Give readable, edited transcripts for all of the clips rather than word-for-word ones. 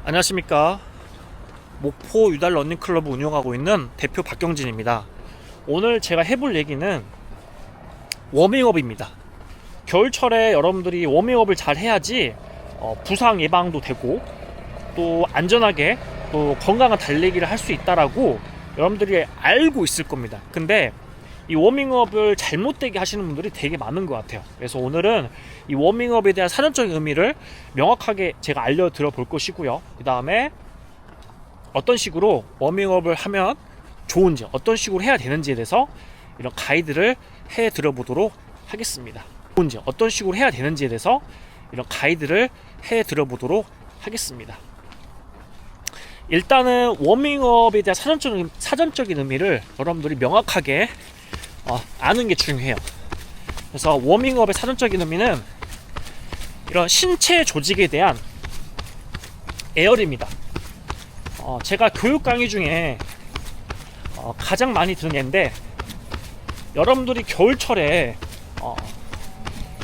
안녕하십니까. 목포 유달 러닝클럽을 운영하고 있는 대표 박경진입니다. 오늘 제가 해볼 얘기는 워밍업입니다. 겨울철에 여러분들이 워밍업을 잘 해야지 부상 예방도 되고 또 안전하게 또 건강한 달리기를 할 수 있다라고 여러분들이 알고 있을 겁니다. 근데 이 워밍업을 잘못되게 하시는 분들이 되게 많은 것 같아요. 그래서 오늘은 이 워밍업에 대한 사전적인 의미를 명확하게 제가 알려드려 볼 것이고요. 그 다음에 어떤 식으로 워밍업을 하면 좋은지, 어떤 식으로 해야 되는지에 대해서 이런 가이드를 해드려 보도록 하겠습니다. 어떤 식으로 해야 되는지에 대해서 이런 가이드를 해드려 보도록 하겠습니다. 일단은 워밍업에 대한 사전적인 의미를 여러분들이 명확하게 아는 게 중요해요. 그래서 워밍업의 사전적인 의미는 이런 신체 조직에 대한 에어리입니다. 제가 교육 강의 중에 가장 많이 듣는 예인데, 여러분들이 겨울철에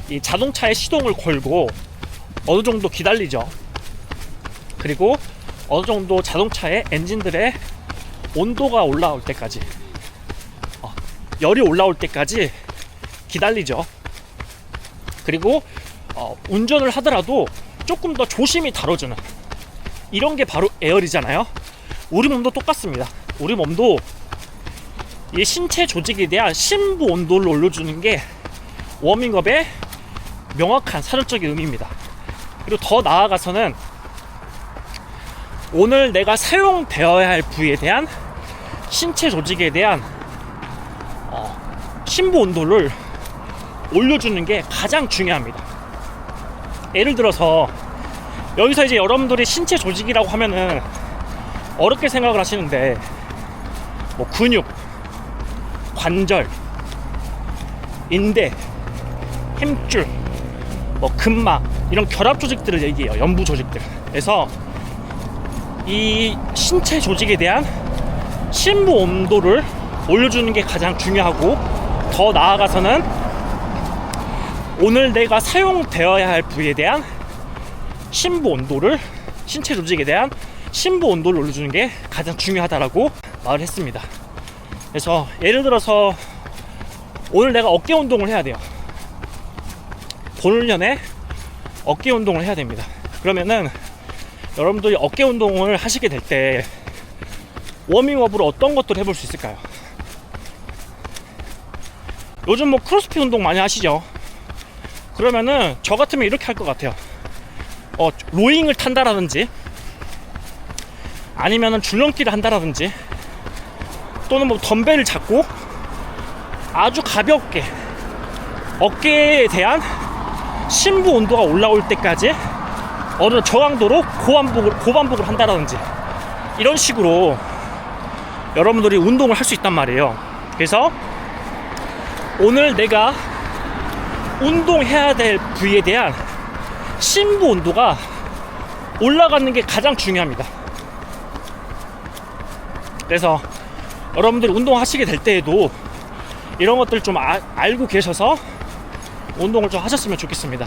이 자동차에 시동을 걸고 어느 정도 기다리죠. 그리고 어느 정도 자동차의 엔진들의 온도가 올라올 때까지, 열이 올라올 때까지 기다리죠. 그리고 운전을 하더라도 조금 더 조심히 다뤄주는 이런 게 바로 에어리잖아요. 우리 몸도 똑같습니다. 우리 몸도 이 신체 조직에 대한 심부 온도를 올려주는 게 워밍업의 명확한 사전적인 의미입니다. 그리고 더 나아가서는 오늘 내가 사용되어야 할 부위에 대한 신체 조직에 대한 심부 온도를 올려주는 게 가장 중요합니다. 예를 들어서 여기서 이제 여러분들이 신체 조직이라고 하면은 어렵게 생각을 하시는데, 뭐 근육, 관절, 인대, 힘줄, 뭐 근막, 이런 결합 조직들을 얘기해요. 연부 조직들. 그래서 이 신체 조직에 대한 심부 온도를 올려주는 게 가장 중요하고, 더 나아가서는 오늘 내가 사용되어야 할 부위에 대한 심부 온도를, 신체 조직에 대한 심부 온도를 올려주는 게 가장 중요하다라고 말을 했습니다. 그래서 예를 들어서 오늘 내가 어깨 운동을 해야 돼요. 본훈련에 어깨 운동을 해야 됩니다. 그러면은 여러분들이 어깨 운동을 하시게 될 때 워밍업으로 어떤 것들을 해볼 수 있을까요? 요즘 뭐 크로스핏 운동 많이 하시죠? 그러면은 저 같으면 이렇게 할 것 같아요. 로잉을 탄다라든지, 아니면은 줄넘기를 한다라든지, 또는 뭐 덤벨을 잡고 아주 가볍게 어깨에 대한 심부 온도가 올라올 때까지 어느 저강도로 고반복을 한다라든지, 이런 식으로 여러분들이 운동을 할 수 있단 말이에요. 그래서 오늘 내가 운동해야 될 부위에 대한 심부 온도가 올라가는 게 가장 중요합니다. 그래서 여러분들이 운동하시게 될 때에도 이런 것들 좀 알고 계셔서 운동을 좀 하셨으면 좋겠습니다.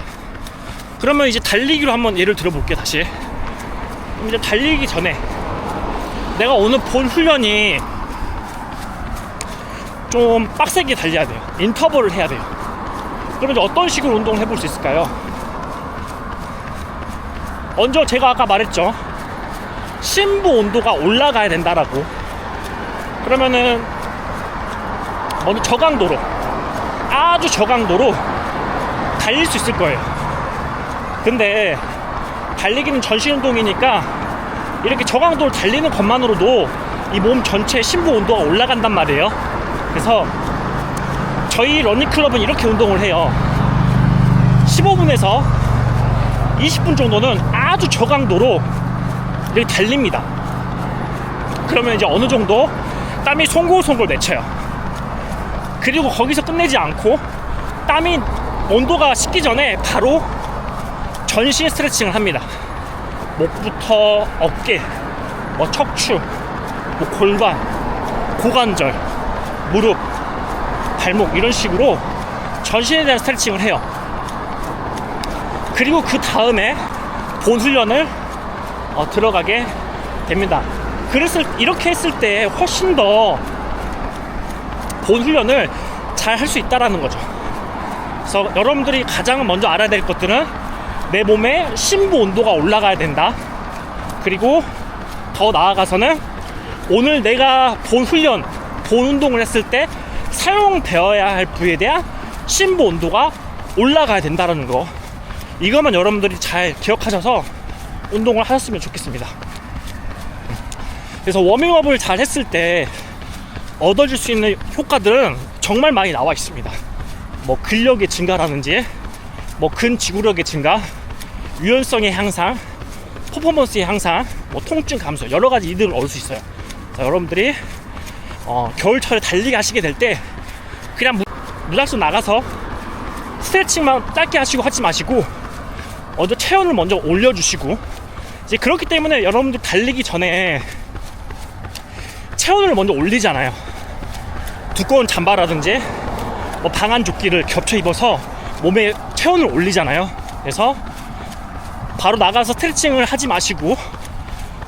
그러면 이제 달리기로 한번 예를 들어볼게요. 다시 이제 달리기 전에 내가 오늘 본 훈련이 좀 빡세게 달려야 돼요. 인터벌을 해야 돼요. 그러면 이제 어떤 식으로 운동을 해볼 수 있을까요? 먼저 제가 아까 말했죠. 심부 온도가 올라가야 된다라고. 그러면은 먼저 저강도로, 아주 저강도로 달릴 수 있을 거예요. 근데 달리기는 전신 운동이니까 이렇게 저강도를 달리는 것만으로도 이 몸 전체의 심부 온도가 올라간단 말이에요. 그래서 저희 러닝클럽은 이렇게 운동을 해요. 15분에서 20분 정도는 아주 저강도로 이렇게 달립니다. 그러면 이제 어느 정도 땀이 송골송골 맺혀요. 그리고 거기서 끝내지 않고 땀이 온도가 식기 전에 바로 전신 스트레칭을 합니다. 목부터 어깨, 뭐 척추, 뭐 골반, 고관절, 무릎, 발목, 이런 식으로 전신에 대한 스트레칭을 해요. 그리고 그 다음에 본 훈련을 들어가게 됩니다. 이렇게 했을 때 훨씬 더 본 훈련을 잘 할 수 있다라는 거죠. 그래서 여러분들이 가장 먼저 알아야 될 것들은 내 몸의 심부 온도가 올라가야 된다. 그리고 더 나아가서는 오늘 내가 본 운동을 했을 때 사용되어야 할 부위에 대한 심부 온도가 올라가야 된다는 거, 이것만 여러분들이 잘 기억하셔서 운동을 하셨으면 좋겠습니다. 그래서 워밍업을 잘 했을 때 얻어질 수 있는 효과들은 정말 많이 나와 있습니다. 뭐 근력의 증가라든지, 뭐 근지구력의 증가, 유연성의 향상, 퍼포먼스의 향상, 뭐 통증 감소, 여러 가지 이득을 얻을 수 있어요. 자, 여러분들이 겨울철에 달리기 하시게 될 때 그냥 무작정 나가서 스트레칭만 짧게 하시고 하지 마시고 먼저 체온을 먼저 올려주시고, 이제 그렇기 때문에 여러분들 달리기 전에 체온을 먼저 올리잖아요. 두꺼운 잠바라든지 뭐 방한 조끼를 겹쳐 입어서 몸에 체온을 올리잖아요. 그래서 바로 나가서 스트레칭을 하지 마시고,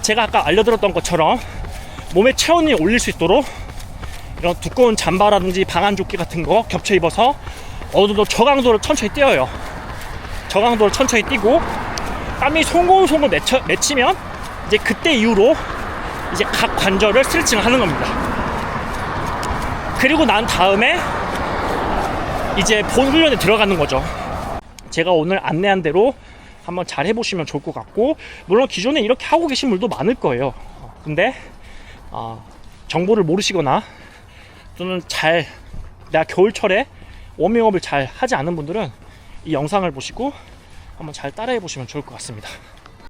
제가 아까 알려드렸던 것처럼 몸에 체온이 올릴 수 있도록 이런 두꺼운 잠바라든지 방한 조끼 같은 거 겹쳐 입어서 어느 정도 저강도를 천천히 뛰어요. 저강도를 천천히 뛰고 땀이 송골송골 맺히면 이제 그때 이후로 이제 각 관절을 스트레칭을 하는 겁니다. 그리고 난 다음에 이제 본 훈련에 들어가는 거죠. 제가 오늘 안내한 대로 한번 잘 해보시면 좋을 것 같고, 물론 기존에 이렇게 하고 계신 분들도 많을 거예요. 근데 정보를 모르시거나 또는 내가 겨울철에 워밍업을 잘 하지 않은 분들은 이 영상을 보시고 한번 잘 따라해 보시면 좋을 것 같습니다.